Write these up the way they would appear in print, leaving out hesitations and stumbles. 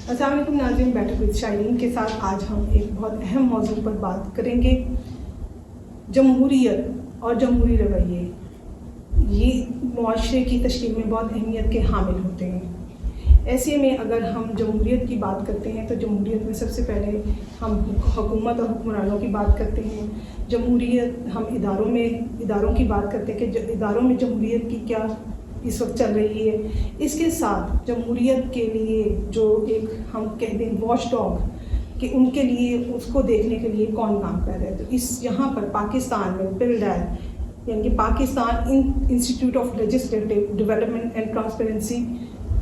السلام علیکم ناظرین، بیٹھک ود شائرین کے ساتھ آج ہم ایک بہت اہم موضوع پر بات کریں گے۔ جمہوریت اور جمہوری رویے یہ معاشرے کی تشکیل میں بہت اہمیت کے حامل ہوتے ہیں۔ ایسے میں اگر ہم جمہوریت کی بات کرتے ہیں تو جمہوریت میں سب سے پہلے ہم حکومت اور حکمرانوں کی بات کرتے ہیں۔ جمہوریت ہم اداروں کی بات کرتے ہیں کہ اداروں میں جمہوریت کی کیا اس وقت چل رہی ہے۔ اس کے ساتھ جمہوریت کے لیے جو ایک ہم کہتے ہیں واچ ڈاگ، کہ ان کے لیے اس کو دیکھنے کے لیے کون کام کر رہا ہے، تو یہاں پر پاکستان میں PILDAT یعنی کہ Pakistan institute of legislative development and transparency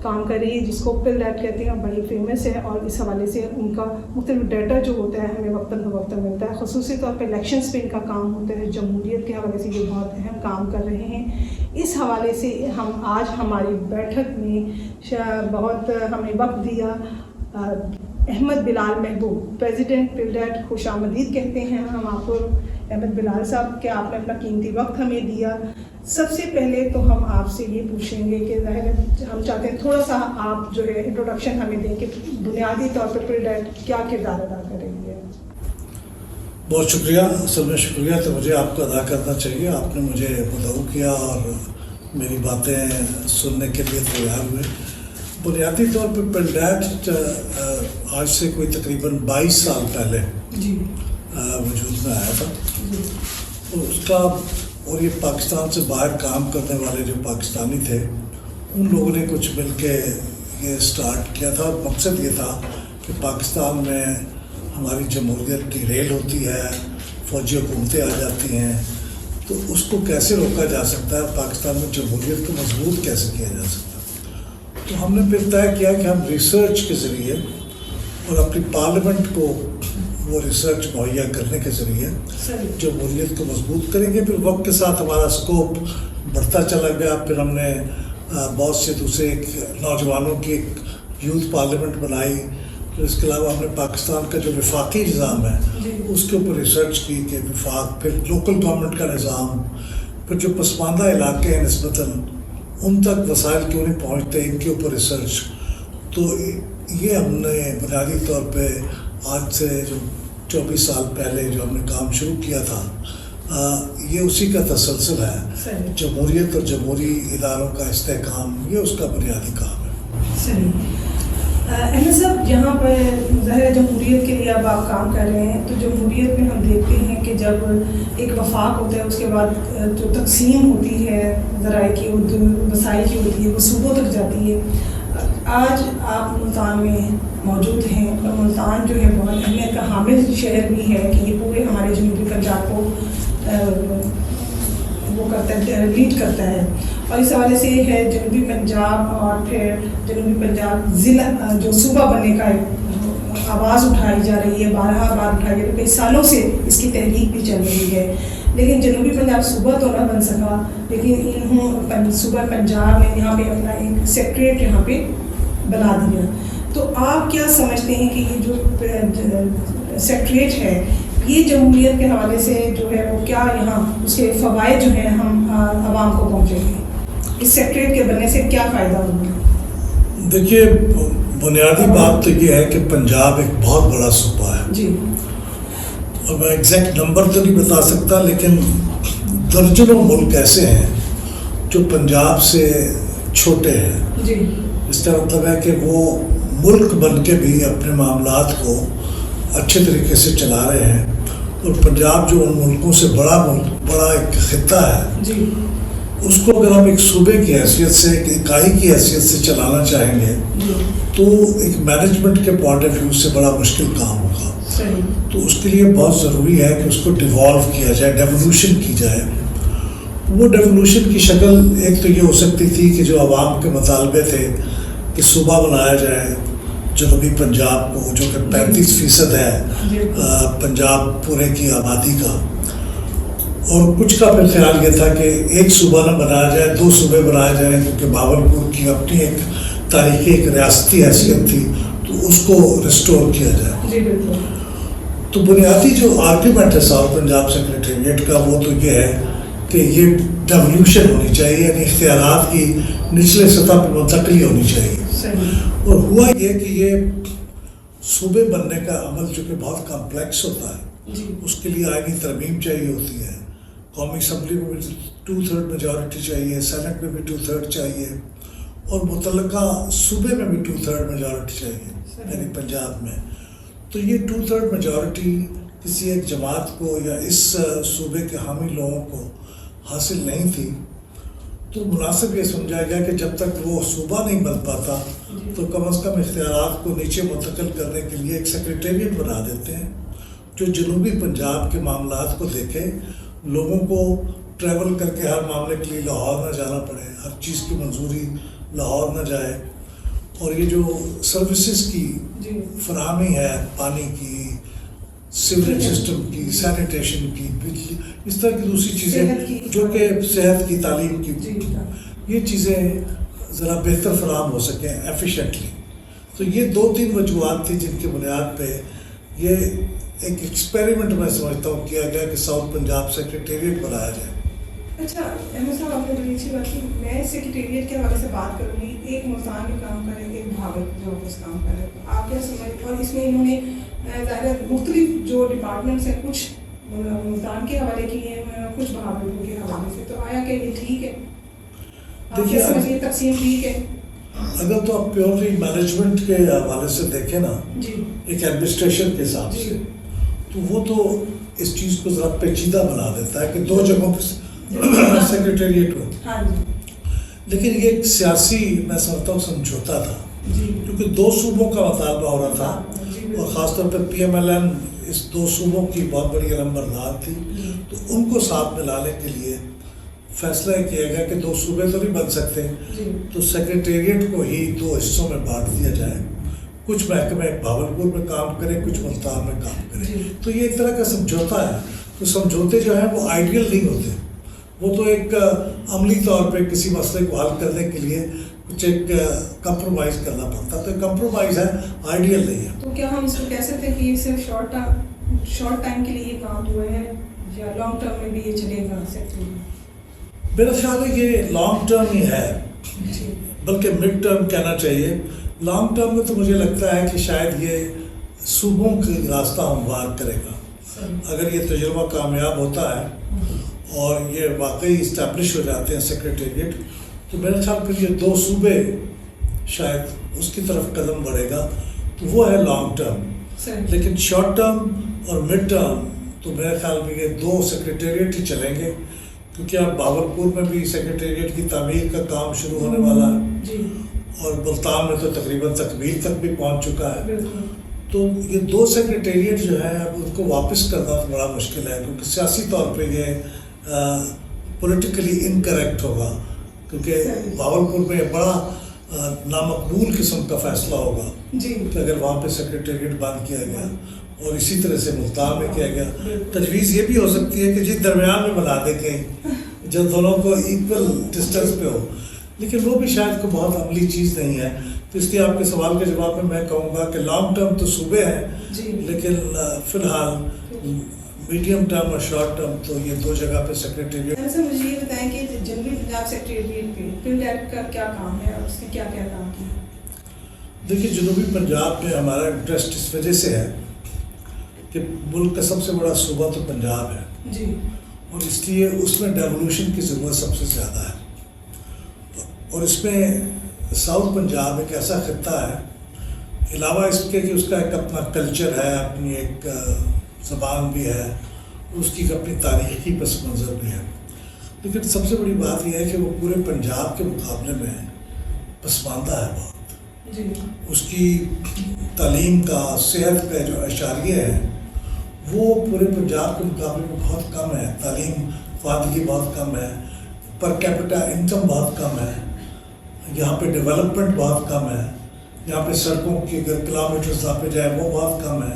کام کر رہی ہے، جس کو PILDAT کہتے ہیں، بڑی فیمس ہے، اور اس حوالے سے ان کا مختلف ڈیٹا جو ہوتا ہے ہمیں وقتاً فوقتاً ملتا ہے۔ خصوصی طور پہ الیکشنز پہ ان کا کام ہوتا ہے۔ جمہوریت کے حوالے سے یہ بہت اہم کام کر رہے ہیں۔ اس حوالے سے ہم آج ہماری بیٹھک میں بہت ہمیں وقت دیا احمد بلال محبوب، پریزیڈنٹ PILDAT، خوش آمدید کہتے ہیں ہم آپ کو احمد بلال صاحب کہ آپ نے اپنا قیمتی وقت ہمیں دیا۔ سب سے پہلے تو ہم آپ سے یہ پوچھیں گے کہ ظاہر ہم چاہتے ہیں تھوڑا سا آپ جو ہے انٹروڈکشن ہمیں دیں کہ بنیادی طور پر PILDAT کیا کردار ادا کر رہی ہے۔ بہت شکریہ، اصل میں شکریہ تو مجھے آپ کو ادا کرنا چاہیے۔ آپ نے مجھے مدعو کیا اور میری باتیں سننے کے لیے تیار ہوئے۔ بنیادی طور پہ PILDAT آج سے کوئی تقریباً 22 سال پہلے وجود میں آیا تھا، اور اس کا اور یہ پاکستان سے باہر کام کرنے والے جو پاکستانی تھے ان لوگوں نے کچھ مل کے یہ سٹارٹ کیا تھا، اور مقصد یہ تھا کہ پاکستان میں ہماری جمہوریت کی ریل ہوتی ہے، فوجی حکومتیں آ جاتی ہیں، تو اس کو کیسے روکا جا سکتا ہے، پاکستان میں جمہوریت کو مضبوط کیسے کیا جا سکتا ہے۔ تو ہم نے پھر طے کیا کہ ہم ریسرچ کے ذریعے اور اپنی پارلیمنٹ کو وہ ریسرچ مہیا کرنے کے ذریعے جمہوریت کو مضبوط کریں گے۔ پھر وقت کے ساتھ ہمارا اسکوپ بڑھتا چلا گیا۔ پھر ہم نے بہت سے دوسرے نوجوانوں کی ایک یوتھ پارلیمنٹ بنائی۔ پھر اس کے علاوہ ہم نے پاکستان کا جو وفاقی نظام ہے اس کے اوپر ریسرچ کی کہ وفاق، پھر لوکل گورنمنٹ کا نظام، پھر جو پسماندہ علاقے ہیں نسبتاً ان تک وسائل کیوں نہیں پہنچتے، ان کے اوپر ریسرچ۔ تو یہ ہم نے بنیادی طور پہ آج سے جو 24 سال پہلے جو ہم نے کام شروع کیا تھا، یہ اسی کا تسلسل ہے۔ جمہوریت اور جمہوری اداروں کا استحکام یہ اس کا بنیادی کام ہے۔ احمد صاحب، یہاں پر ظاہر جمہوریت کے لیے اب آپ کام کر رہے ہیں، تو جمہوریت میں ہم دیکھتے ہیں کہ جب ایک وفاق ہوتا ہے اس کے بعد جو تقسیم ہوتی ہے ذرائع کی، وسائل کی ہوتی ہے، وہ صوبوں تک جاتی ہے۔ آج آپ ملتان میں موجود ہیں، اور ملتان جو ہے بہت اہمیت کا حامل شہر بھی ہے کہ یہ پورے ہمارے جنوبی پنجاب کو وہ کرتا ہے، لیڈ کرتا ہے، اور اس حوالے سے یہ ہے جنوبی پنجاب اور پھر جنوبی پنجاب ضلع جو صوبہ بننے کا آواز اٹھائی جا رہی ہے، 12 بار اٹھائی جا رہی ہے، کئی سالوں سے اس کی تحریک بھی چل رہی ہے، لیکن جنوبی پنجاب صوبہ تو نہ بن سکا، لیکن انہوں صوبہ پنجاب نے یہاں پہ اپنا ایک سیکریٹریٹ یہاں پہ بنا دیا۔ تو آپ کیا سمجھتے ہیں کہ یہ جو سیکریٹریٹ ہے یہ جمہوریت کے حوالے سے جو ہے وہ کیا یہاں اس کے فوائد جو ہیں ہم عوام کو پہنچیں گے، اس سیکریٹریٹ کے بننے سے کیا فائدہ ہوگا؟ دیکھیے، بنیادی بات تو یہ ہے کہ پنجاب ایک بہت بڑا صوبہ ہے جی، اور میں ایگزیکٹ نمبر تو نہیں بتا سکتا، لیکن درجنوں ملک ایسے ہیں جو پنجاب سے چھوٹے ہیں۔ جی، اس کا مطلب ہے کہ وہ ملک بن کے بھی اپنے معاملات کو اچھے طریقے سے چلا رہے ہیں، اور پنجاب جو ان ملکوں سے بڑا ایک خطہ ہے، جی، اس کو اگر ہم ایک صوبے کی حیثیت سے، ایک اکائی کی حیثیت سے چلانا چاہیں گے تو ایک مینجمنٹ کے پوائنٹ آف ویو سے بڑا مشکل کام ہوگا۔ تو اس کے لیے بہت ضروری ہے کہ اس کو ڈیوالو کیا جائے، ڈیولوشن کی جائے۔ وہ ڈیولوشن کی شکل ایک تو یہ ہو سکتی تھی کہ جو عوام کے مطالبے تھے کہ صوبہ بنایا جائے جنوبی پنجاب کو، جو کہ 35% ہے پنجاب پورے کی آبادی کا، اور کچھ کا پھر خیال یہ تھا کہ ایک صوبہ نہ بنایا جائے، 2 صوبے بنائے جائیں، کیونکہ باولپور کی اپنی ایک تاریخی ایک ریاستی حیثیت تھی، تو اس کو ریسٹور کیا جائے۔ تو بنیادی جو آرگیومنٹ ہے ساؤتھ پنجاب سیکریٹریٹ کا وہ تو یہ ہے کہ یہ ڈیولوشن ہونی چاہیے، یعنی اختیارات کی نچلے سطح پر منتقلی ہونی چاہیے۔ اور ہوا یہ کہ یہ صوبے بننے کا عمل جو کہ بہت کمپلیکس ہوتا ہے، اس کے لیے آئینی ترمیم چاہیے ہوتی ہے، قومی اسمبلی میں بھی 2/3 میجورٹی چاہیے، سینٹ میں بھی 2/3 چاہیے، اور متعلقہ صوبے میں بھی 2/3 میجورٹی چاہیے، یعنی پنجاب میں. تو یہ 2/3 میجورٹی کسی ایک جماعت کو یا اس صوبے کے حامی لوگوں کو حاصل نہیں تھی. تو مناسب یہ سمجھا گیا کہ جب تک وہ صوبہ نہیں بن پاتا تو کم از کم اختیارات کو نیچے منتقل کرنے کے لیے ایک سیکریٹریٹ بنا دیتے ہیں جو جنوبی پنجاب کے معاملات کو دیکھے، لوگوں کو ٹریول کر کے ہر معاملے کے لیے لاہور نہ جانا پڑے، ہر چیز کی منظوری لاہور نہ جائے، اور یہ جو سروسز کی فراہمی ہے، پانی کی، سیوریج سسٹم کی، سینیٹیشن کی، بجلی، اس طرح کی دوسری چیزیں جو کہ صحت کی، تعلیم کی، یہ چیزیں ذرا بہتر فراہم ہو سکیں ایفیشینٹلی. تو یہ 2-3 وجوہات تھیں جن کی بنیاد پہ یہ ایک ایکسپیریمنٹ میں سمجھتا ہوں کیا گیا کہ ساؤتھ پنجاب سیکریٹریٹ بنایا جائے. اچھا احمد صاحب، آپ نے بڑی اچھی بات کی. میں سیکریٹریٹ کے حوالے سے بات کروں گی. ایک ملتان میں کام کرے، ایک بھاول جو آفس کام کرے، آپ کیا سمجھ، اور اس میں انہوں نے ظاہر مختلف جو ڈپارٹمنٹس ہیں کچھ ملتان کے حوالے کیے ہیں، کچھ بہاول کے حوالے سے، تو آیا کہ یہ ٹھیک ہے؟ آپ کیا سمجھیے تقسیم ٹھیک ہے؟ اگر تو آپ پیورلی مینجمنٹ کے حوالے سے دیکھیں نا، ایک ایڈمنسٹریشن کے حساب سے، تو وہ تو اس چیز کو ذرا پیچیدہ بنا دیتا ہے کہ 2 جگہوں پہ سیکریٹریٹ ہو. لیکن یہ ایک سیاسی میں سمجھتا ہوں سمجھوتا تھا، کیونکہ 2 صوبوں کا مطالبہ ہو رہا تھا، اور خاص طور پہ PMLN اس 2 صوبوں کی بہت بڑی علمبردار تھی. تو ان کو ساتھ ملانے کے لیے فیصلہ کیا گیا کہ 2 صوبے تو نہیں بن سکتے، تو سیکریٹریٹ کو ہی 2 حصوں میں بانٹ دیا جائے. کچھ محکمے بھاولپور میں کام کریں، کچھ ملتان میں کام کریں. تو یہ ایک طرح کا سمجھوتا ہے. تو سمجھوتے جو ہیں وہ آئیڈیل نہیں ہوتے، وہ تو ایک عملی طور پہ کسی مسئلے کو حل کرنے کے لیے کچھ ایک کمپرومائز کرنا پڑتا. تو کمپرومائز ہے، آئیڈیل نہیں ہے. تو کیا ہم اس کو کہہ سکتے ہیں کہ یہ صرف شارٹ ٹائم کے لیے یہ کام ہوا ہے، یا لانگ ٹرم میں بھی یہ چلے گا؟ میرا خیال ہے یہ لانگ ٹرم ہی ہے، بلکہ مڈ ٹرم کہنا چاہیے. لانگ ٹرم میں تو مجھے لگتا ہے کہ شاید یہ صوبوں کی راستہ ہموار کرے گا. اگر یہ تجربہ کامیاب ہوتا ہے اور یہ واقعی اسٹیبلش ہو جاتے ہیں سیکریٹریٹ، تو میرے خیال پھر یہ 2 صوبے شاید اس کی طرف قدم بڑھے گا. تو وہ ہے لانگ ٹرم. لیکن شارٹ ٹرم اور مڈ ٹرم تو میرے خیال میں یہ 2 سیکریٹریٹ ہی چلیں گے، کیونکہ اب بھاولپور میں بھی سیکریٹریٹ کی تعمیر کا کام شروع ہونے والا ہے، اور ملتان میں تو تقریباً تکمیل تک بھی پہنچ چکا ہے. تو یہ 2 سیکریٹریٹ جو ہیں اب ان کو واپس کرنا تو بڑا مشکل ہے، کیونکہ سیاسی طور پہ یہ پولیٹیکلی انکریکٹ ہوگا، کیونکہ بھاولپور میں بڑا نامقبول قسم کا فیصلہ ہوگا کہ اگر وہاں پہ سیکریٹریٹ بند کیا گیا، اور اسی طرح سے ملتان میں کیا گیا. تجویز یہ بھی ہو سکتی ہے کہ جس درمیان میں بنا دے کہیں جو دونوں کو ایکول ڈسٹینس پہ ہو، لیکن وہ بھی شاید کوئی بہت عملی چیز نہیں ہے. تو اس لیے آپ کے سوال کے جواب میں کہوں گا کہ لانگ ٹرم تو صوبے ہیں، لیکن فی الحال میڈیم ٹرم اور شارٹ ٹرم تو یہ 2 جگہ پہ سیکریٹریٹ. سر مجھے یہ بتائیں کہ جنوبی پنجاب سیکریٹریٹ پہ فیلڈ ڈائریکٹر کا کیا کام ہے اور اس نے کیا کیا کام کیا؟ دیکھیے، جنوبی پنجاب میں ہمارا انٹرسٹ اس وجہ سے ہے کہ ملک کا سب سے بڑا صوبہ تو پنجاب ہے، اور اس لیے اس میں ڈیولوشن کی ضرورت سب سے زیادہ ہے. اور اس میں ساؤتھ پنجاب ایک ایسا خطہ ہے، علاوہ اس کے کہ اس کا ایک اپنا کلچر ہے، اپنی ایک زبان بھی ہے، اس کی اپنی تاریخی پس منظر بھی ہے. لیکن سب سے بڑی بات یہ ہے کہ وہ پورے پنجاب کے مقابلے میں پسماندہ ہے بہت. اس کی تعلیم کا، صحت کا جو اشاریہ ہے وہ پورے پنجاب کے مقابلے میں بہت کم ہے. تعلیم فاردگی بہت کم ہے، پر کیپٹا انکم بہت کم ہے، یہاں پہ ڈیولپمنٹ بہت کم ہے، یہاں پہ سڑکوں کی اگر کلومیٹرز آپ پہ جائے وہ بہت کم ہے.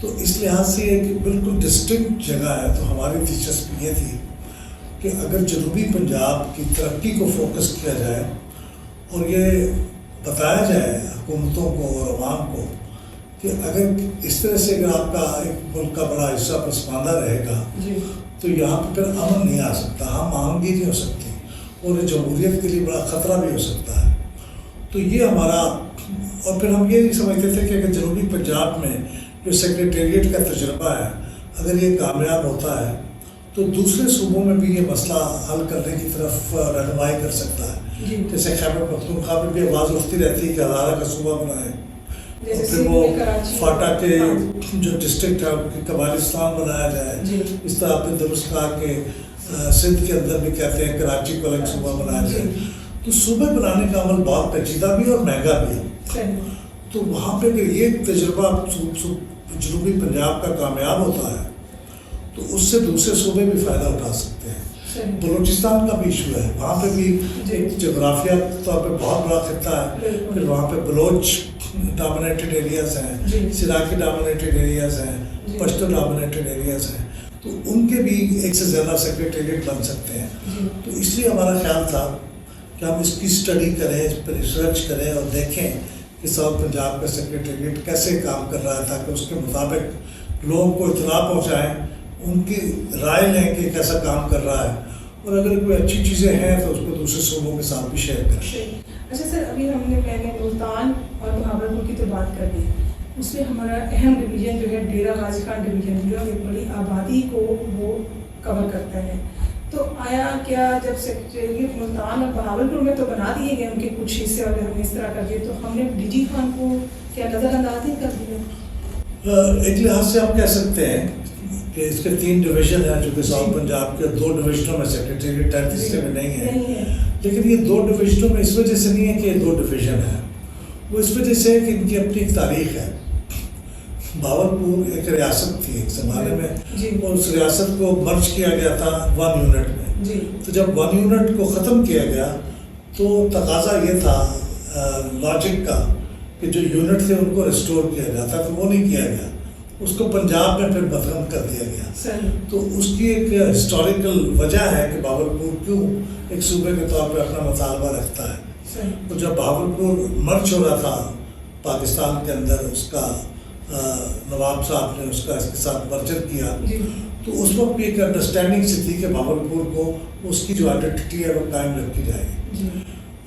تو اس لحاظ سے ایک بالکل ڈسٹنکٹ جگہ ہے. تو ہماری دلچسپی یہ تھی کہ اگر جنوبی پنجاب کی ترقی کو فوکس کیا جائے اور یہ بتایا جائے حکومتوں کو اور عوام کو کہ اگر اس طرح سے اگر آپ کا ایک ملک کا بڑا حصہ پسماندہ رہے گا تو یہاں پہ پھر امن نہیں آ سکتا، ہم آہنگی نہیں ہو سکتی، اور جمہوریت کے لیے بڑا خطرہ بھی ہو سکتا ہے. تو یہ ہمارا، اور پھر ہم یہ سمجھتے تھے کہ اگر جنوبی پنجاب میں جو سیکریٹریٹ کا تجربہ ہے اگر یہ کامیاب ہوتا ہے تو دوسرے صوبوں میں بھی یہ مسئلہ حل کرنے کی طرف رہنمائی کر سکتا ہے. جیسے خیبر پختونخوا میں بھی آواز اٹھتی رہتی ہے کہ ہزارہ کا صوبہ بنائے، پھر وہ فاٹا کے جو ڈسٹرکٹ ہے قبالستان بنایا جائے. اس طرح آپ نے درست کہا کہ سندھ کے اندر بھی کہتے ہیں کراچی کو الگ صوبہ بنایا جائے. تو صوبے بنانے کا عمل بہت پیچیدہ بھی اور مہنگا بھی ہے. تو وہاں پہ اگر یہ تجربہ جنوبی پنجاب کا کامیاب ہوتا ہے تو اس سے دوسرے صوبے بھی فائدہ اٹھا سکتے ہیں. بلوچستان کا بھی ایشو ہے، وہاں پہ بھی جغرافیہ طور پہ بہت بڑا خطہ ہے. پھر وہاں پہ بلوچ ڈومینیٹڈ ایریاز ہیں، سراکی ڈومینیٹڈ ایریاز ہیں، پشتو ڈومینیٹڈ ایریاز ہیں. تو ان کے بھی ایک سے زیادہ سیکریٹریٹ بن سکتے ہیں. تو اس لیے ہمارا خیال تھا کہ ہم اس کی اسٹڈی کریں، اس پر ریسرچ کریں اور دیکھیں کہ ساؤتھ پنجاب کا سیکریٹریٹ کیسے کام کر رہا ہے تاکہ اس کے مطابق لوگوں کو اطلاع پہنچائیں، ان کی رائے لیں کہ کیسا کام کر رہا ہے، اور اگر کوئی اچھی چیزیں ہیں تو اس کو دوسرے صوبوں کے ساتھ بھی شیئر کریں. اچھا سر، ابھی میں نے ملتان اور بہاولپور کی تو بات کر دی، اس میں ہمارا اہم ڈویژن جو ہے ڈیرہ غازی خان ڈویژن جو ہے ایک بڑی آبادی کو وہ کور کرتا ہے. تو آیا کیا جب سیکریٹریٹ ملتان اور بہاولپور میں تو بنا دیے گئے ان کے کچھ حصے اور ہم نے اس طرح کر دیے، تو ہم نے ڈی جی خان کو کیا نظر انداز نہیں کر دیا؟ ایک لحاظ سے آپ کہہ سکتے ہیں کہ اس کے 3 ڈویژن ہیں، جو کہ ساؤتھ پنجاب کے 2 ڈویژنوں میں سیکریٹریٹ ہے، تیسرے میں نہیں ہے. لیکن یہ 2 ڈویژنوں میں اس وجہ سے نہیں ہے کہ یہ 2 ڈویژن ہیں، وہ اس وجہ سے ہے کہ ان کی اپنی ایک تاریخ ہے. بہاولپور ایک ریاست تھی ایک زمانے میں، اور اس ریاست کو مرج کیا گیا تھا 1 یونٹ میں. تو جب 1 یونٹ کو ختم کیا گیا تو تقاضا یہ تھا لاجک کا کہ جو یونٹ تھے ان کو ریسٹور کیا جاتا، تو وہ نہیں کیا گیا، اس کو پنجاب میں پھر منتقل کر دیا گیا. تو اس کی ایک ہسٹوریکل وجہ ہے کہ بہاولپور کیوں ایک صوبے کے طور پہ اپنا مطالبہ رکھتا ہے. تو جب بہاولپور مرج ہو رہا تھا پاکستان کے اندر، اس کا نواب صاحب نے اس کا اس کے ساتھ مرجر کیا، تو اس وقت بھی ایک انڈرسٹینڈنگ سے تھی کہ بہاولپور کو اس کی جو آئیڈینٹی ہے وہ قائم رکھی جائے گی.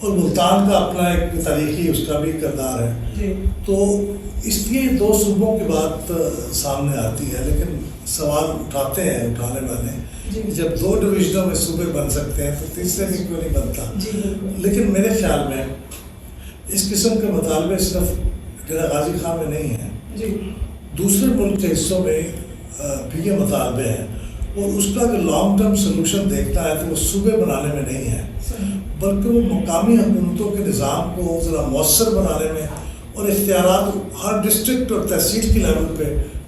اور ملتان کا اپنا ایک تاریخی اس کا بھی کردار ہے. تو اس لیے 2 صوبوں کی بات سامنے آتی ہے، لیکن سوال اٹھاتے ہیں اٹھانے والے جب 2 ڈویژنوں میں صوبے بن سکتے ہیں تو تیسرے میں کیوں نہیں بنتا. لیکن میرے خیال میں اس قسم کے مطالبے صرف ڈیرہ غازی خان میں نہیں ہیں، دوسرے ملک کے حصوں میں بھی یہ مطالبے ہیں. اور اس کا اگر لانگ ٹرم سلوشن دیکھنا ہے تو وہ صوبے بنانے میں نہیں ہے، بلکہ وہ مقامی حکومتوں کے نظام کو ذرا مؤثر بنانے میں اور اختیارات ہر ڈسٹرکٹ اور تحصیل کی لیول پہ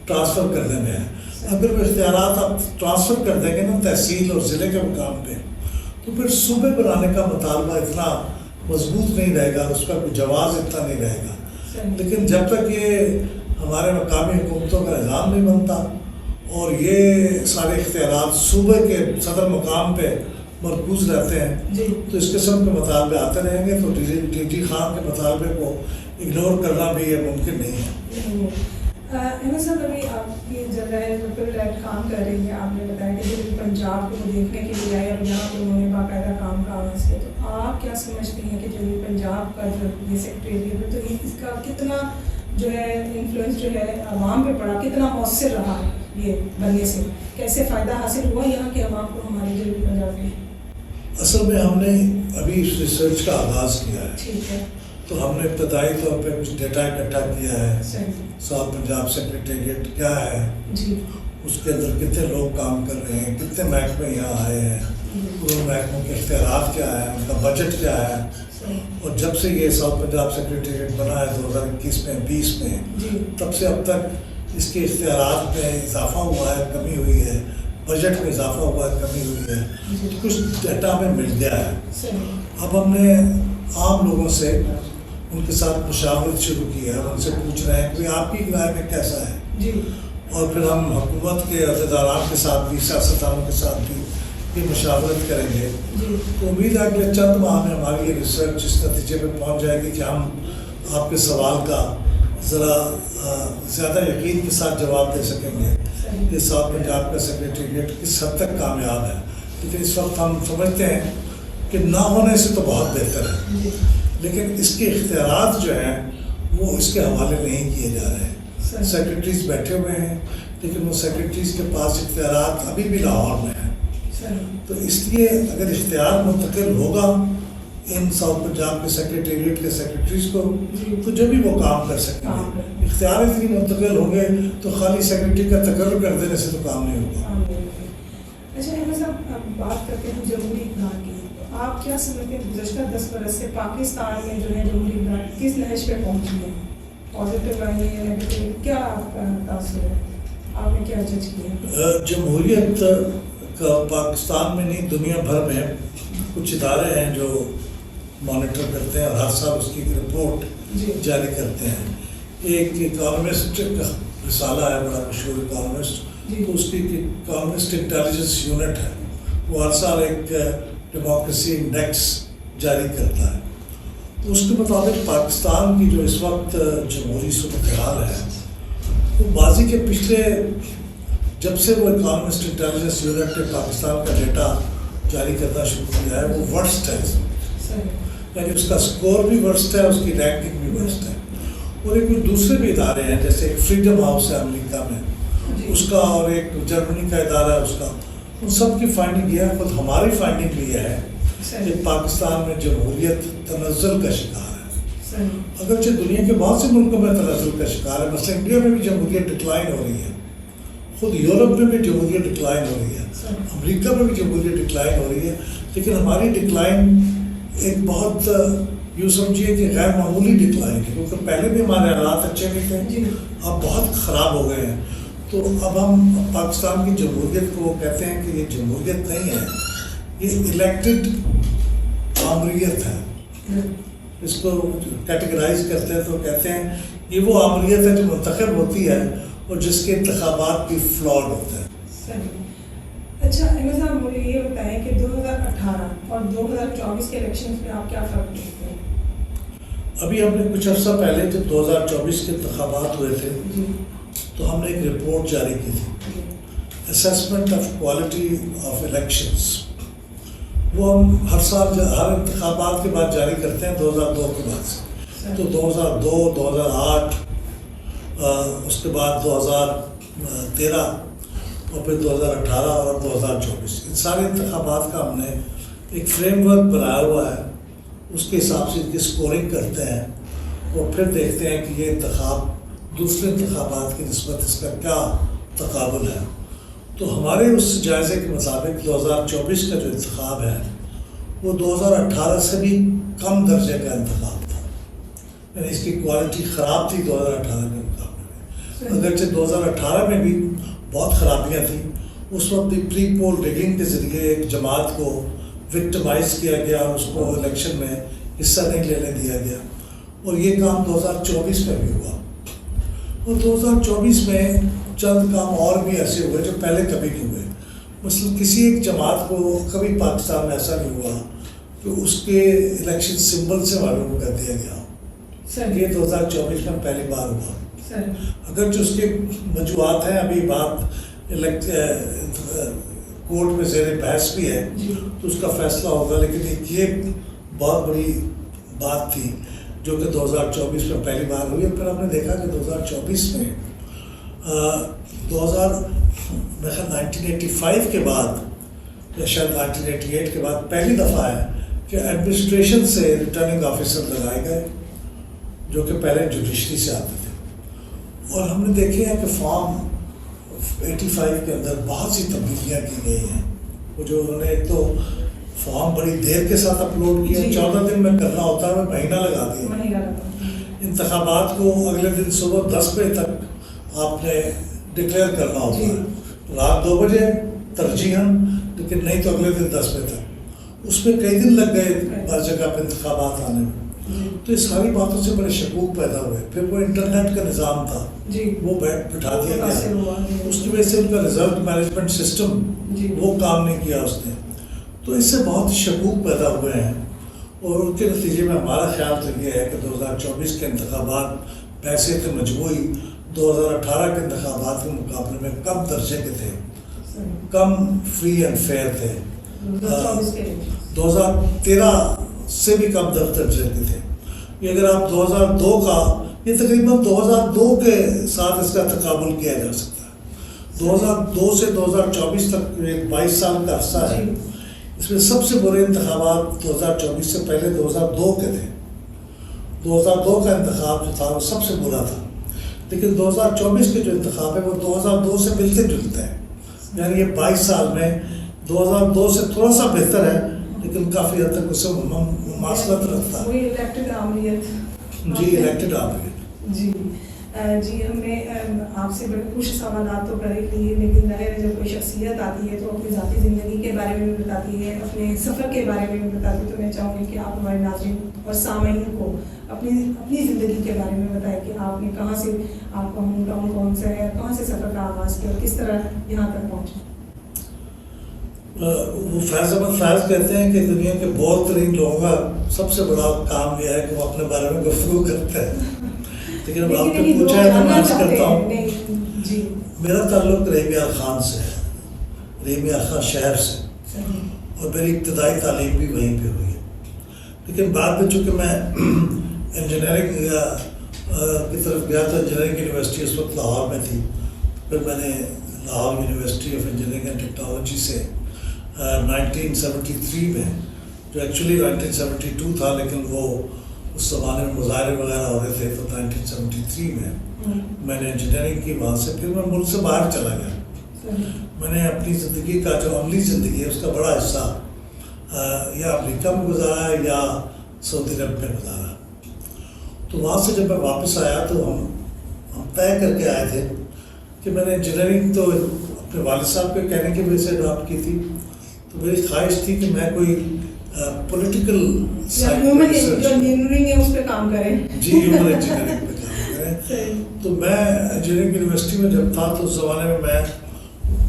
ٹرانسفر کرنے میں ہے. اگر وہ اختیارات آپ ٹرانسفر کر دیں گے نا تحصیل اور ضلع کے مقام پہ، تو پھر صوبے بنانے کا مطالبہ اتنا مضبوط نہیں رہے گا، اس کا کوئی جواز اتنا نہیں رہے گا. لیکن جب تک یہ ہمارے مقامی حکومتوں کا نظام نہیں بنتا اور یہ سارے اختیارات صوبے کے صدر مقام پہ مرکوز رہتے ہیں، تو اس قسم کے مطالبے آتے رہیں گے. تو ڈی جی خان کے مطالبے کو اگنور کرنا بھی یہ ممکن نہیں ہے. احمد صاحب، ابھی آپ کی جگہ کام کر رہی ہے، آپ نے بتایا کہ پنجاب کو دیکھنے کے لیے آئے اور یہاں پہ انہوں نے باقاعدہ کام کام اس کے، تو آپ کیا سمجھتے ہیں کہ جو پنجاب کا جو یہ سیکریٹریٹ ہے تو اس کا کتنا جو ہے انفلوئنس جو ہے عوام پہ پڑا، کتنا مؤثر رہا یہ بننے سے، کیسے فائدہ حاصل ہوا یہاں کے عوام کو ہمارے جنوبی پنجاب کے؟ اصل میں ہم نے ابھی اس ریسرچ کا آغاز کیا ہے. ٹھیک ہے. تو ہم نے ابتدائی طور پہ کچھ ڈیٹا اکٹھا کیا ہے. ساؤتھ پنجاب سیکریٹریٹ کیا ہے، اس کے اندر کتنے لوگ کام کر رہے ہیں، کتنے محکمے یہاں آئے ہیں، ان محکموں کے اختیارات کیا ہے، ان کا بجٹ کیا ہے. اور جب سے یہ ساؤتھ پنجاب سیکریٹریٹ بنا ہے 2021 میں 20 میں، تب سے اب تک اس کے اختیارات میں اضافہ ہوا ہے، کمی ہوئی ہے، بجٹ میں اضافہ ہوا ہے، کمی ہوئی ہے. کچھ ڈیٹا ہمیں مل گیا ہے. اب ہم نے عام لوگوں سے ان کے ساتھ مشاورت شروع کی ہے، ان سے پوچھ رہے ہیں کہ آپ کی رائے میں کیسا ہے. اور پھر ہم حکومت کے عہدیداران کے ساتھ بھی، سیاستدانوں کے ساتھ بھی یہ مشاورت کریں گے. تو امید ہے کہ چند ماہ میں ہماری یہ ریسرچ اس نتیجے پہ پہنچ جائے گی کہ ہم آپ کے سوال کا ذرا زیادہ یقین کے ساتھ جواب دے سکیں گے کہ ساؤتھ پنجاب کا سیکریٹریٹ کس حد تک کامیاب ہے. کیونکہ اس وقت ہم سمجھتے ہیں کہ نہ ہونے سے تو بہت بہتر ہے، لیکن اس کے اختیارات جو ہیں وہ اس کے حوالے نہیں کیے جا رہے ہیں. سیکرٹریز بیٹھے ہوئے ہیں لیکن وہ سیکرٹریز کے پاس اختیارات ابھی بھی لاہور میں ہیں. تو اس لیے اگر اختیار منتقل ہوگا ان ساؤتھ پنجاب کے سیکرٹریٹ کے سیکرٹریز کو تو جب بھی وہ کام کر سکیں گے. اختیار اتنی منتقل ہوں گے تو خالی سیکرٹری کا تقرر کر دینے سے تو کام نہیں ہوگا. اچھا احمد صاحب، آپ بات کرتے ہیں جمہوری اقدار کی. آپ کیا سمجھتے ہیں گزشتہ 10 برس سے پاکستان میں جو ہے جمہوری اقدار کس نہج پہ پہنچی ہے؟ پازیٹیو رہی ہے، نیگیٹو، کیا آپ کا تاثر ہے؟ آپ نے کیا جج کیا؟ جمہوریت کا پاکستان میں نہیں دنیا بھر میں کچھ ادارے ہیں جو مانیٹر کرتے ہیں اور ہر سال اس کی ایک رپورٹ جاری کرتے ہیں. ایک اکانومسٹ کا رسالہ ہے بڑا مشہور اکانومسٹ، تو اس کی اکانومسٹ انٹیلیجنس یونٹ ہے، وہ ہر سال ایک ڈیموکریسی انڈیکس جاری کرتا ہے. تو اس کے مطابق پاکستان کی جو اس وقت جمہوری صورتحال ہے وہ ماضی کے پچھلے جب سے وہ اکانومسٹ انٹیلیجنس یونٹ نے پاکستان کا ڈیٹا جاری کرنا شروع کیا ہے وہ ورسٹ ہے. یعنی اس کا سکور بھی ورسٹ ہے، اس کی رینکنگ بھی ورسٹ ہے. اور ایک کچھ دوسرے بھی ادارے ہیں جیسے ایک فریڈم ہاؤس ہے امریکہ میں، اس کا، اور ایک جرمنی کا ادارہ ہے اس کا. ان سب کی فائنڈنگ یہ ہے، خود ہماری فائنڈنگ بھی یہ ہے کہ پاکستان میں جمہوریت تنزل کا شکار ہے. اگرچہ دنیا کے بہت سے ملکوں میں تنزل کا شکار ہے، مثلا انڈیا میں بھی جمہوریت ڈکلائن ہو رہی ہے، خود یورپ میں بھی جمہوریت ڈکلائن ہو رہی ہے، امریکہ میں بھی جمہوریت ڈکلائن ہو رہی ہے. لیکن ہماری ڈکلائن ایک بہت یوں سمجھیے کہ غیر معمولی ڈکلائن ہے، کیونکہ پہلے بھی ہمارے حالات اچھے نہیں تھے، اب بہت خراب ہو گئے ہیں. تو اب ہم پاکستان کی جمہوریت کو کہتے ہیں کہ یہ جمہوریت نہیں ہے، یہ الیکٹڈ آمریت ہے. اس کو کیٹیگرائز کرتے ہیں تو کہتے ہیں یہ وہ آمریت ہے جو منتخب ہوتی ہے اور جس کے انتخابات بھی فلاڈ ہوتے ہیں. اچھا احمد صاحب، مجھے یہ بتائیں کہ 2018 اور 2024 کے الیکشنز میں آپ کیا فرق دیکھتے ہیں؟ ابھی ہم نے کچھ عرصہ پہلے جب 2024 کے انتخابات ہوئے تھے تو ہم نے ایک رپورٹ جاری کی تھی، assessment of quality of elections. وہ ہم ہر سال ہر انتخابات کے بعد جاری کرتے ہیں 2002 کے بعد سے. تو 2002، 2008، اس کے بعد 2013 اور پھر 2018 اور 2024 ان سارے انتخابات کا ہم نے ایک فریم ورک بنایا ہوا ہے. اس کے حساب سے ان کی اسکورنگ کرتے ہیں اور پھر دیکھتے ہیں کہ یہ انتخاب دوسرے انتخابات کی نسبت اس کا کیا تقابل ہے. تو ہمارے اس جائزے کے مطابق 2024 کا جو انتخاب ہے وہ 2018 سے بھی کم درجے کا انتخاب تھا. یعنی اس کی کوالٹی خراب تھی 2018 کے مقابلے میں. اگرچہ 2018 میں بھی بہت خرابیاں تھیں، اس وقت بھی پری پول ریگنگ کے ذریعے ایک جماعت کو وکٹمائز کیا گیا اور اس کو الیکشن میں حصہ نہیں لینے دیا گیا. اور یہ کام 2024 میں بھی ہوا. اور 2024 میں چند کام اور بھی ایسے ہوئے جو پہلے کبھی نہیں ہوئے. مثلا کسی ایک جماعت کو کبھی پاکستان میں ایسا نہیں ہوا کہ اس کے الیکشن سمبل سے معلوم کر دیا گیا. یہ 2024 میں پہلی بار ہوا. اگرچہ اس کے وجوہات ہیں، ابھی بات کورٹ میں زیر بحث بھی ہے تو اس کا فیصلہ ہوگا. لیکن ایک یہ بہت بڑی بات تھی جو کہ 2024 میں پہلی بار ہوئی. اور پھر ہم نے دیکھا کہ 2024 میں 1985 کے بعد یا شاید 1988 کے بعد پہلی دفعہ ہے کہ ایڈمنسٹریشن سے ریٹرننگ آفیسر لگائے گئے جو کہ پہلے جوڈیشری سے آتے تھے. اور ہم نے دیکھے ہیں کہ فارم 85 کے اندر بہت سی تبدیلیاں کی گئی ہیں. وہ جو انہوں نے ایک تو فارم بڑی دیر کے ساتھ اپلوڈ کیا، 14 دن میں کرنا ہوتا ہے، مہینہ لگا دیا. انتخابات کو اگلے دن صبح 10 بجے تک آپ نے ڈکلیئر کرنا ہوتا ہے، رات 2 بجے ترجیحاً، لیکن نہیں تو اگلے دن 10 بجے تک. اس میں کئی دن لگ گئے ہر جگہ پہ انتخابات آنے میں. تو اس ساری باتوں سے بڑے شکوک پیدا ہوئے. پھر وہ انٹرنیٹ کا نظام تھا وہ بٹھا دیا گیا، اس کی وجہ سے ان کا ریزلٹ مینجمنٹ سسٹم وہ کام نہیں کیا اس نے. تو اس سے بہت شکوک پیدا ہوئے ہیں اور ان کے نتیجے میں ہمارا خیال تو یہ ہے کہ 2024 کے انتخابات پیسے کے مجموعی 2018 کے انتخابات کے مقابلے میں کم درجے کے تھے، کم فری اینڈ فیئر تھے. 2013 سے بھی کم درجے کے تھے. یہ اگر آپ 2002 کا، یہ تقریباً 2002 کے ساتھ اس کا تقابل کیا جا سکتا ہے. 2002 سے 2024 تک ایک 22 سال کا عرصہ ہے. اس میں سب سے برے انتخابات 2024 سے پہلے 2002 کے تھے. 2002 کا انتخاب جو تھا وہ سب سے برا تھا. لیکن 2024 کے جو انتخاب ہے وہ 2002 سے ملتے جلتے ہیں. یعنی یہ 22 سال میں 2002 سے تھوڑا سا بہتر ہے، لیکن کافی حد تک اس سے مماثلت رکھتا ہے. وہی الیکٹڈ عامریت. جی الیکٹڈ عامریت. جی جی ہم نے آپ سے بڑے کچھ سوالات تو کر ہی لیے، لیکن ظاہر ہے جب کوئی شخصیت آتی ہے تو اپنی ذاتی زندگی کے بارے میں بھی بتاتی ہے، اپنے سفر کے بارے میں بھی بتاتی ہے. تو میں چاہوں گی کہ آپ ہمارے ناظرین اور سامعین کو اپنی زندگی کے بارے میں بتائیں کہ آپ نے کہاں سے، آپ کا ہوم ٹاؤن کون سا ہے، کہاں سے سفر کا آغاز کیا اور کس طرح یہاں تک پہنچے. وہ فیض احمد فیض کہتے ہیں کہ دنیا کے بہت ترین لوگوں کا سب سے بڑا کام یہ ہے کہ وہ اپنے بارے میں گفتگو کرتے ہیں. لیکن اب آپ نے پوچھا ہے تو میں عرض کرتا ہوں. میرا تعلق رحیم یار خان سے ہے، رحیم یار خان شہر سے، اور میری ابتدائی تعلیم بھی وہیں پہ ہوئی ہے. لیکن بعد میں چونکہ میں انجینئرنگ کی طرف گیا تو انجینئرنگ یونیورسٹی اس وقت لاہور میں تھی. پھر میں نے Lahore university of engineering and technology سے 1973 میں، جو ایکچولی 1972 تھا لیکن وہ اس زمانے میں مظاہرے وغیرہ ہو رہے تھے، تو 1973 میں نے انجینئرنگ کی. وہاں سے پھر میں ملک سے باہر چلا گیا. میں نے اپنی زندگی کا جو عملی زندگی ہے اس کا بڑا حصہ یا امریکہ میں گزارا ہے یا سعودی عرب میں گزارا. تو وہاں سے جب میں واپس آیا تو ہم طے کر کے آئے تھے کہ میں نے انجینئرنگ تو اپنے والد صاحب کے کہنے کی وجہ سے ڈراپ کی تھی. تو میری خواہش تھی کہ میں کوئی پولیٹیکل انجینئرنگ ہے اس پہ کام کریں. جی ہیومن انجینئرنگ پہ کام کریں. تو میں انجینئرنگ یونیورسٹی میں جب تھا تو اس زمانے میں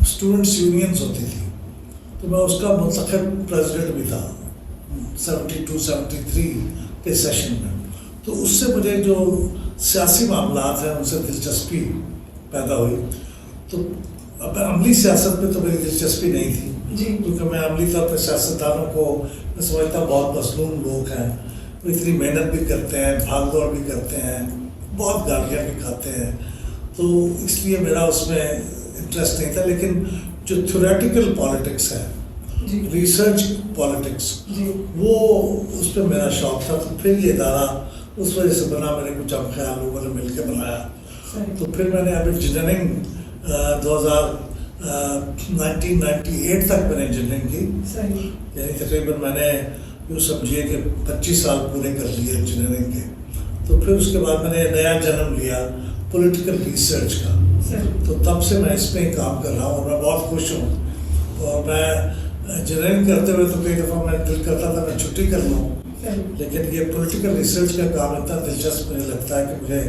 اسٹوڈنٹس یونینز ہوتی تھی، تو میں اس کا منتخب پریزیڈنٹ بھی تھا 72-73 کے سیشن میں. تو اس سے مجھے جو سیاسی معاملات ہیں ان سے دلچسپی پیدا ہوئی. تو اب عملی سیاست میں تو میری دلچسپی نہیں تھی، کیونکہ میں عملی طور پہ سیاستدانوں کو میں سمجھتا ہوں بہت مصنون لوگ ہیں، وہ اتنی محنت بھی کرتے ہیں، بھاگ دوڑ بھی کرتے ہیں، بہت گالیاں بھی کھاتے ہیں. تو اس لیے میرا اس میں انٹرسٹ نہیں تھا. لیکن جو تھیوریٹیکل پالیٹکس ہے، ریسرچ پالیٹکس، وہ اس پہ میرا شوق تھا. تو پھر یہ ادارہ اس وجہ سے بنا، میں نے کچھ ہم خیال لوگوں نے مل کے بنایا. تو پھر میں نے اب انجینئرنگ 1998 تک میں نے انجینئرنگ کی. یعنی تقریباً میں نے یوں سمجھیے کہ 25 سال پورے کر لیے انجینئرنگ کے. تو پھر اس کے بعد میں نے نیا جنم لیا پولیٹیکل ریسرچ کا. تو تب سے میں اس میں کام کر رہا ہوں اور میں بہت خوش ہوں. اور میں انجینئرنگ کرتے ہوئے تو کئی دفعہ میں دل کرتا تھا میں چھٹی کر لوں، لیکن یہ پولیٹیکل ریسرچ کا کام اتنا دلچسپ مجھے لگتا ہے کہ مجھے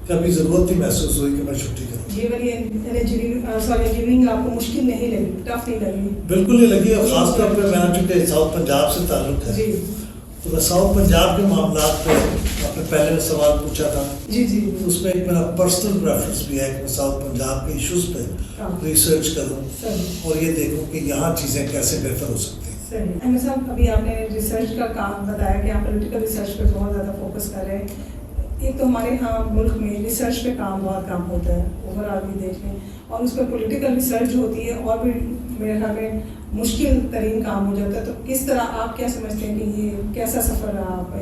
کبھی ضرورت ہی محسوس ہوئی کہ میں چھٹی کروں. یہ والی انجینئرنگ آپ کو مشکل نہیں لگی، ٹف نہیں لگی؟ بالکل نہیں لگی. اور خاص طور پہ میرا چونکہ ساؤتھ پنجاب سے تعلق ہے، تو میں ساؤتھ پنجاب کے معاملات پہ آپ نے پہلے سوال پوچھا تھا. تو اس میں ایک میرا پرسنل پریفرنس بھی ہے کہ میں ساؤتھ پنجاب کے ایشوز پہ ریسرچ کروں اور یہ دیکھوں کہ یہاں چیزیں کیسے بہتر ہو سکتی ہیں. احمد صاحب، ابھی آپ نے ریسرچ کا کام بتایا کہ آپ پولیٹیکل ریسرچ پہ بہت زیادہ فوکس کر رہے ہیں. ایک تو ہمارے ہاں ملک میں ریسرچ پہ کام بہت کام ہوتا ہے اوور آل بھی دیکھ لیں، اور اس پہ پولیٹیکل ریسرچ جو ہوتی ہے اور بھی میرے خیال میں مشکل ترین کام ہو جاتا ہے. تو کس طرح آپ کیا سمجھتے ہیں کہ یہ کیسا سفر رہا آپ کا؟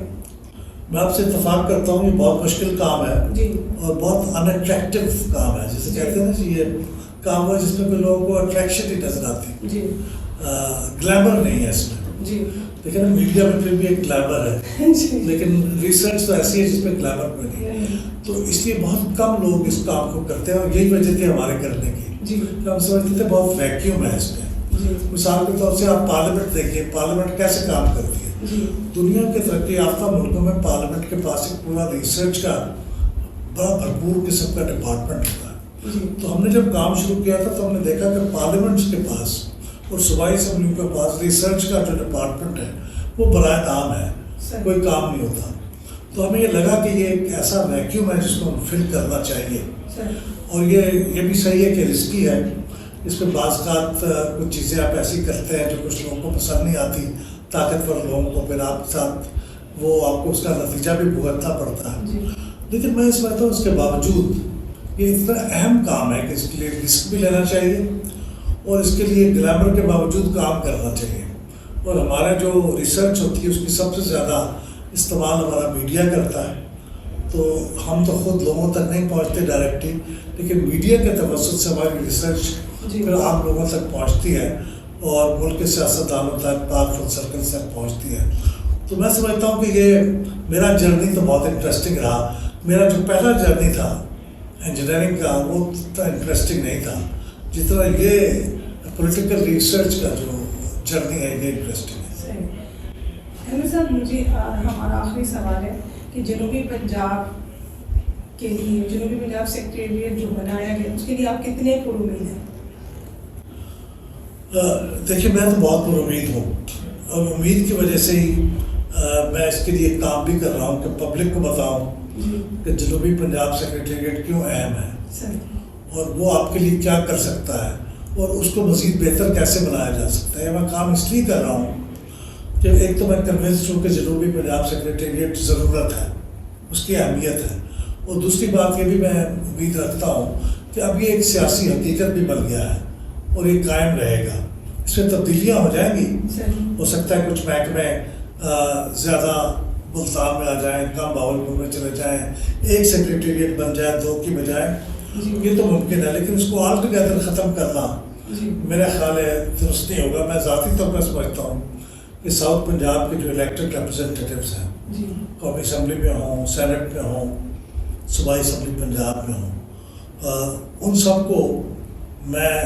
میں آپ سے اتفاق کرتا ہوں، یہ بہت مشکل کام ہے اور بہت ان اٹریکٹیو کام ہے. جسے کہتے ہیں نا کہ یہ کام ہے جس میں کوئی لوگوں کو اٹریکشن ہی نظر آتی، گلیمر نہیں ہے اس میں. لیکن میڈیا میں پھر بھی ایک گلیمر ہے، لیکن ریسرچ تو ایسی ہے جس میں گلیمر کوئی نہیں. تو اس لیے بہت کم لوگ اس کام کو کرتے ہیں اور یہی وجہ تھی ہمارے کرنے کی. ہم سمجھتے تھے بہت ویکیوم ہے اس میں. مثال کے طور سے آپ پارلیمنٹ دیکھیے، پارلیمنٹ کیسے کام کرتی ہے. دنیا کے ترقی یافتہ ملکوں میں پارلیمنٹ کے پاس ایک پورا ریسرچ کا بڑا بھرپور قسم کا ڈپارٹمنٹ ہوتا ہے. تو ہم نے جب کام شروع کیا تھا تو ہم نے دیکھا کہ پارلیمنٹس کے پاس اور صوبائی اسمبلیوں کے پاس ریسرچ کا جو ڈپارٹمنٹ ہے وہ برائے نام ہے، کوئی کام نہیں ہوتا. تو ہمیں یہ لگا کہ یہ ایک ایسا ویکیوم ہے جس کو ہم فل کرنا چاہیے. اور یہ بھی صحیح ہے کہ رسکی ہے. اس میں بعض اوقات کچھ چیزیں آپ ایسی کرتے ہیں جو کچھ لوگوں کو پسند نہیں آتی، طاقتور لوگوں کو. پھر آپ کے ساتھ وہ آپ کو اس کا نتیجہ بھی بھگتنا پڑتا ہے. جی. لیکن میں سمجھتا ہوں اس کے باوجود یہ اتنا اہم کام ہے کہ اس کے لیے رسک بھی لینا چاہیے اور اس کے لیے گلیمر کے باوجود کام کرنا چاہیے. اور ہمارا جو ریسرچ ہوتی ہے اس کی سب سے زیادہ استعمال ہمارا میڈیا کرتا ہے. تو ہم تو خود لوگوں تک نہیں پہنچتے ڈائریکٹلی، لیکن میڈیا کے توسط سے ہماری ریسرچ پھر عام لوگوں تک پہنچتی ہے اور ملک کے سیاستدانوں تک، پاورفل سرکل تک پہنچتی ہے. تو میں سمجھتا ہوں کہ یہ میرا جرنی تو بہت انٹرسٹنگ رہا. میرا جو پہلا جرنی تھا انجینئرنگ کا وہ اتنا انٹرسٹنگ نہیں تھا جتنا یہ پولیٹیکل ریسرچ کا جو جرنی ہے یہ انٹرسٹنگ ہے. احمد صاحب، مجھے ہمارا آخری سوال ہے کہ جنوبی پنجاب کے لیے جنوبی پنجاب سیکریٹریٹ جو بنایا گیا اس کے لیے آپ کتنے پر امید ہیں؟ دیکھیے میں تو بہت پر امید ہوں اور امید کی وجہ سے ہی میں اس کے لیے کام بھی کر رہا ہوں کہ پبلک کو بتاؤں کہ جنوبی پنجاب سیکریٹریٹ کیوں اہم ہے اور وہ آپ کے لیے کیا کر سکتا ہے اور اس کو مزید بہتر کیسے بنایا جا سکتا ہے. میں کام اس لیے کر رہا ہوں کہ ایک تو میں کنونسڈ ہوں کہ جنوبی پنجاب سیکریٹریٹ ضرورت ہے، اس کی اہمیت ہے، اور دوسری بات یہ بھی میں امید رکھتا ہوں کہ اب یہ ایک سیاسی حقیقت بھی بن گیا ہے اور یہ قائم رہے گا. اس میں تبدیلیاں ہو جائیں گی، ہو سکتا ہے کچھ محکمے زیادہ ملتان میں آ جائیں، کم باولپور میں چلے جائیں، ایک سیکریٹریٹ بن جائے 2 کی بجائے، یہ تو ممکن ہے. لیکن اس کو آل ٹوگیدر ختم کرنا میرا خیال ہے درست نہیں ہوگا. میں ذاتی طور پر سمجھتا ہوں کہ ساؤتھ پنجاب کے جو الیکٹڈ ریپرزنٹیٹیوز ہیں، قومی اسمبلی میں ہوں، سینٹ میں ہوں، صوبائی اسمبلی پنجاب میں ہوں، ان سب کو میں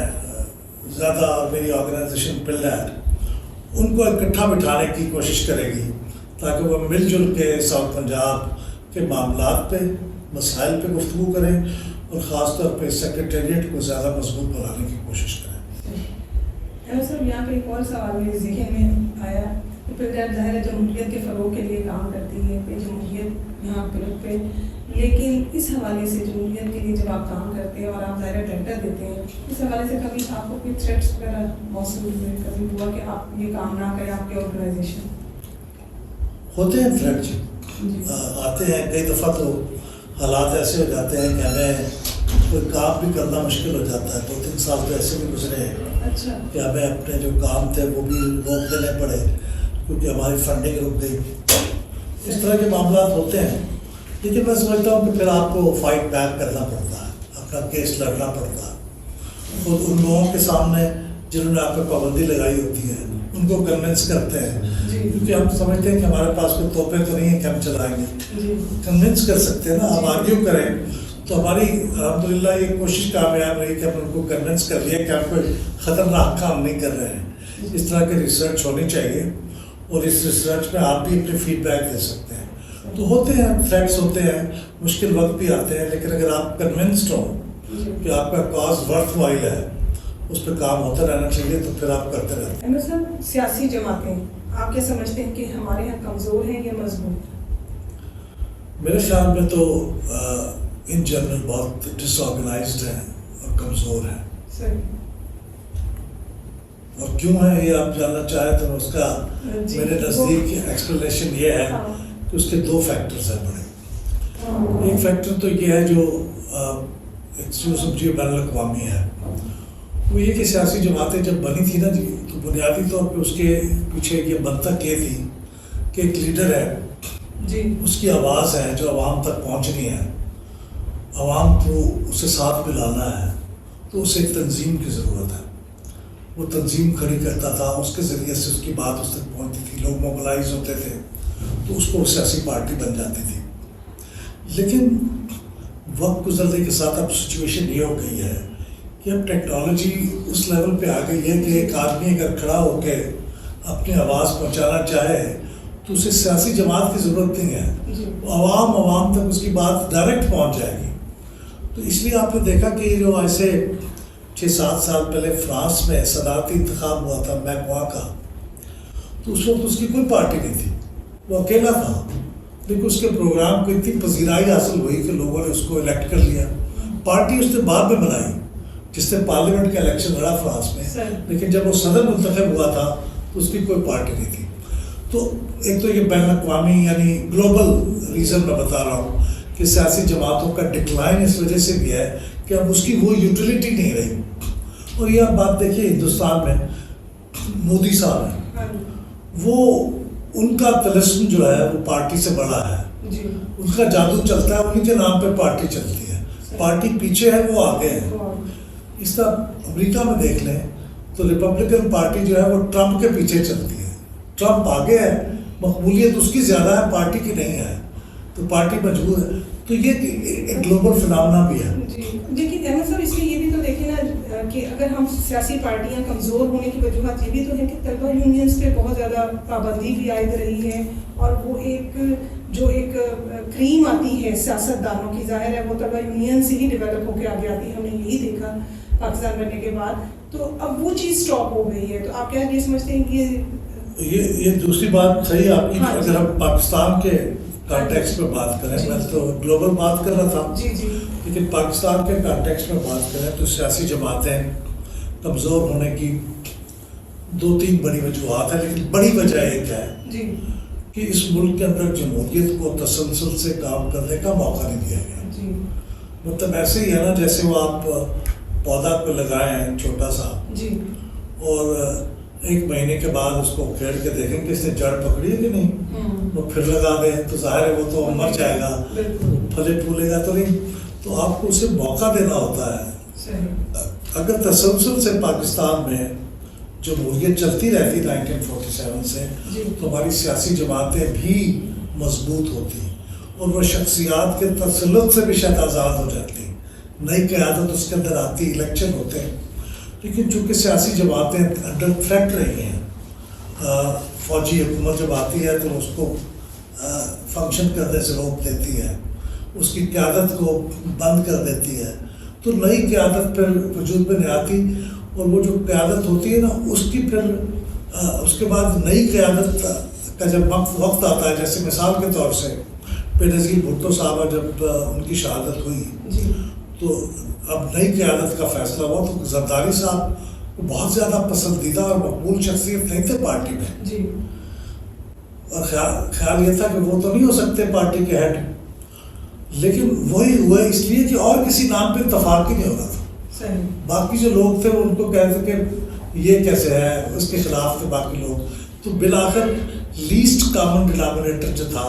زیادہ میری آرگنائزیشن پلیر ان کو اکٹھا بٹھانے کی کوشش کرے گی تاکہ وہ مل جل کے ساؤتھ پنجاب کے معاملات پہ، مسائل پہ گفتگو کریں اور خاص طور پہ سیکریٹریٹ کو زیادہ مضبوط بنانے کی کوشش کریں. صاحب یہاں پہ ایک اور سوال میرے ذہن میں آیا کہ پنجاب ظاہر جمہوریت کے فروغ کے لیے کام کرتی ہے کہ جمہوریت یہاں قلت پہ، لیکن اس حوالے سے جمہوریت کے لیے جب آپ کام کرتے ہیں اور آپ ظاہر ٹینڈر دیتے ہیں، اس حوالے سے کبھی آپ کو کوئی تھریٹس وغیرہ موصول ہوئے، کبھی ہوا کہ آپ یہ کام نہ کریں؟ آپ کی آرگنائزیشن ہوتے ہیں تھریٹ آتے ہیں، کئی دفعہ تو حالات ایسے ہو جاتے ہیں کہ ہمیں کوئی کام بھی کرنا مشکل ہو جاتا ہے. 2-3 سال تو ایسے بھی گزرے کہ ہمیں اپنے جو کام تھے وہ بھی روک دینے پڑے کیونکہ ہماری فنڈنگ رک گئی. اس طرح کے معاملات ہوتے ہیں، لیکن میں سمجھتا ہوں کہ پھر آپ کو فائٹ بیک کرنا پڑتا ہے، اپنا کیس لڑنا پڑتا ہے. خود ان لوگوں کے سامنے جنہوں نے آپ پہ پابندی لگائی ہوتی ہے ان کو کنونس کرتے ہیں، کیونکہ ہم سمجھتے ہیں کہ ہمارے پاس کوئی توپے تو نہیں ہیں کہ ہم چلائیں گے. کنونس کر سکتے ہیں نا، آپ آرگیو کریں. تو ہماری الحمدللہ یہ کوشش کامیاب رہی کہ ہم ان کو کنونس کر لیا کہ آپ کوئی خطرناک کام نہیں کر رہے ہیں. اس طرح کی ریسرچ ہونی چاہیے اور اس ریسرچ میں آپ بھی اپنی فیڈ بیک دے سکتے ہیں. تو ہوتے ہیں تھریٹس ہوتے ہیں، مشکل وقت بھی آتے ہیں، لیکن اگر آپ کنونسڈ ہوں کہ آپ کا کاز ورتھ وائل ہے، اس پہ کام ہوتا رہنا چاہیے، تو پھر آپ کرتے رہتے ہیں. احمد صاحب، سیاسی جماعتیں آپ کیا سمجھتے ہیں کہ ہمارے یہاں کمزور ہیں یا مضبوط؟ میرے خیال میں تو ان جنرل بہت ڈس آرگنائزڈ ہیں اور کمزور ہیں. اور کیوں ہے یہ آپ جاننا چاہیں تو اس کا میرے نزدیک ایکسپلینیشن یہ ہے کہ اس کے 2 فیکٹرز ہیں بڑے. ایک فیکٹر تو یہ ہے جو سمجھیے بین الاقوامی ہے، وہ یہ کہ سیاسی جماعتیں جب بنی تھی نا جی، تو بنیادی طور پہ اس کے پیچھے یہ منطق یہ تھی کہ ایک لیڈر ہے جی، اس کی آواز ہے جو عوام تک پہنچنی ہے، عوام کو اسے ساتھ ملانا ہے، تو اسے ایک تنظیم کی ضرورت ہے. وہ تنظیم کھڑی کرتا تھا، اس کے ذریعے سے اس کی بات اس تک پہنچتی تھی، لوگ موبلائز ہوتے تھے تو اس کو سیاسی پارٹی بن جاتی تھی. لیکن وقت گزرنے کے ساتھ اب سچویشن یہ ہو گئی ہے کہ اب ٹیکنالوجی اس لیول پہ آ گئی ہے کہ ایک آدمی اگر کھڑا ہو کے اپنی آواز پہنچانا چاہے تو اسے سیاسی جماعت کی ضرورت نہیں ہے، عوام تک اس کی بات ڈائریکٹ پہنچ جائے گی. تو اس لیے آپ نے دیکھا کہ جو ایسے 6-7 سال پہلے فرانس میں صدارتی انتخاب ہوا تھا میکواں کا، تو اس وقت اس کی کوئی پارٹی نہیں تھی، وہ اکیلا تھا، لیکن اس کے پروگرام کو اتنی پذیرائی حاصل ہوئی کہ لوگوں نے اس کو الیکٹ کر لیا. پارٹی اس نے بعد میں بنائی جس نے پارلیمنٹ کا الیکشن لڑا فرانس میں، لیکن جب وہ صدر منتخب ہوا تھا تو اس کی کوئی پارٹی نہیں تھی. تو ایک تو یہ بین الاقوامی یعنی گلوبل ریزن میں بتا رہا ہوں کہ سیاسی جماعتوں کا ڈکلائن اس وجہ سے بھی ہے کہ اب اس کی وہ یوٹیلیٹی نہیں رہی. اور یہ آپ بات دیکھیے ہندوستان میں مودی صاحب ہیں, وہ ان کا طلسم جو ہے وہ پارٹی سے بڑا ہے, ان کا جادو چلتا ہے, انہیں کے نام پہ پارٹی چلتی ہے, پارٹی پیچھے ہے وہ آگے ہے. اس طرح امریکہ میں دیکھ لیں تو ریپبلکن پارٹی جو ہے وہ ٹرمپ کے پیچھے چلتی ہے, ٹرمپ آگے ہے, مقبولیت اس کی زیادہ ہے, پارٹی کی نہیں ہے, تو پارٹی مجبور ہے. تو یہ ایک گلوبل فنامنا بھی ہے. جی لیکن احمد صاحب اس میں یہ بھی تو دیکھیں نا کہ اگر ہم سیاسی پارٹیاں کمزور ہونے کی وجوہات یہ بھی تو ہے کہ طلبہ یونینس پہ بہت زیادہ پابندی بھی عائد رہی ہے, اور وہ ایک جو ایک کریم آتی ہے سیاست دانوں کی, ظاہر ہے وہ طلبہ یونین سے ہی ڈیولپ ہو کے آگے آتی ہے, ہم نے یہی دیکھا پاکستان بننے کے بعد. تو اب وہ چیز اسٹاپ ہو گئی ہے, تو آپ کیا یہ سمجھتے ہیں کہ یہ دوسری بات صحیح آپ کی. اگر ہم پاکستان کے کانٹیکس میں بات کریں, میں تو گلوبل بات کر رہا تھا, لیکن پاکستان کے کانٹیکس میں بات کریں تو سیاسی جماعتیں کمزور ہونے کی 2-3 بڑی وجوہات ہیں, لیکن بڑی وجہ ایک ہے کہ اس ملک کے اندر جمہوریت کو تسلسل سے کام کرنے کا موقع نہیں دیا گیا. مطلب ایسے ہی ہے نا جیسے وہ آپ پودا پہ لگائے ہیں چھوٹا سا, اور 1 مہینے کے بعد اس کو کھیڑ کے دیکھیں کہ اس نے جڑ پکڑی ہے کہ نہیں, وہ پھر لگا دیں تو ظاہر ہے وہ تو مر جائے گا, پھلے پھولے گا تو نہیں. تو آپ کو اسے موقع دینا ہوتا ہے. اگر تسلسل سے پاکستان میں جمہوریت چلتی رہتی 1947 سے, تو ہماری سیاسی جماعتیں بھی مضبوط ہوتی اور وہ شخصیات کے تسلط سے بھی شاید آزاد ہو جاتی, نئی قیادت اس کے اندر آتی, الیکشن ہوتے ہیں. لیکن چونکہ سیاسی جماعتیں انڈر تھریٹ رہی ہیں, فوجی حکومت جب آتی ہے تو اس کو فنکشن کرنے سے روک دیتی ہے, اس کی قیادت کو بند کر دیتی ہے, تو نئی قیادت پھر وجود میں نہیں آتی. اور وہ جو قیادت ہوتی ہے نا اس کی پھر اس کے بعد نئی قیادت کا جب وقت آتا ہے, جیسے مثال کے طور سے بےنظیر بھٹو صاحبہ جب ان کی شہادت ہوئی تو اب نئی قیادت کا فیصلہ ہوا, تو زرداری صاحب کو بہت زیادہ پسندیدہ اور مقبول شخصیت نہیں تھے پارٹی میں, اور خیال یہ تھا کہ وہ تو نہیں ہو سکتے پارٹی کے ہیڈ, لیکن وہی ہوا اس لیے کہ اور کسی نام پہ اتفاق ہی نہیں ہو رہا تھا. باقی جو لوگ تھے ان کو کہتے کہ یہ کیسے ہے, اس کے خلاف تھے باقی لوگ, تو بالآخر لیسٹ کامن ڈینامینیٹر جو تھا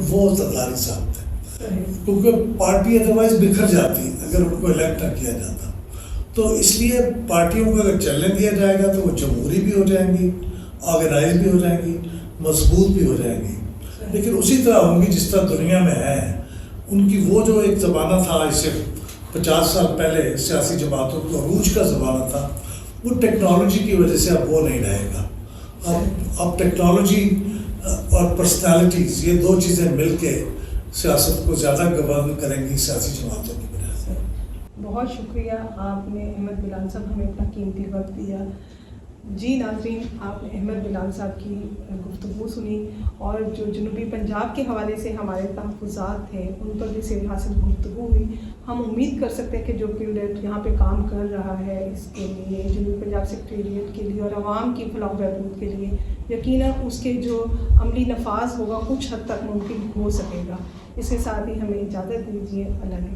وہ زرداری صاحب تھے, کیونکہ پارٹی ادروائز بکھر جاتی اگر ان کو الیکٹ نہ کیا جاتا. تو اس لیے پارٹیوں کو اگر چلنے دیا جائے گا تو وہ جمہوری بھی ہو جائیں گی, آرگنائز بھی ہو جائیں گی, مضبوط بھی ہو جائیں گی, لیکن اسی طرح ہوں گی جس طرح دنیا میں ہے. ان کی وہ جو ایک زمانہ تھا اس سے 50 سال پہلے سیاسی جماعتوں کو عروج کا زمانہ تھا, وہ ٹیکنالوجی کی وجہ سے اب وہ نہیں رہے گا. اب ٹیکنالوجی اور پرسنالٹیز یہ 2 چیزیں مل کے سیاست کو زیادہ گورن کریں گی سیاسی جماعتوں کی وجہ سے. بہت شکریہ آپ نے احمد بلال صاحب ہمیں اپنا قیمتی وقت دیا. جی ناظرین, آپ نے احمد بلال صاحب کی گفتگو سنی, اور جو جنوبی پنجاب کے حوالے سے ہمارے تحفظات تھے ان پر بھی سیر حاصل گفتگو ہوئی. ہم امید کر سکتے ہیں کہ جو کیولیٹ یہاں پہ کام کر رہا ہے اس کے لیے, جنوبی پنجاب سیکریٹریٹ کے لیے اور عوام کی فلاح و بہبود کے لیے, یقیناً اس کے جو عملی نفاذ ہوگا کچھ حد تک ممکن ہو سکے گا. اس کے ساتھ ہی ہمیں اجازت دیجیے. اللہ نے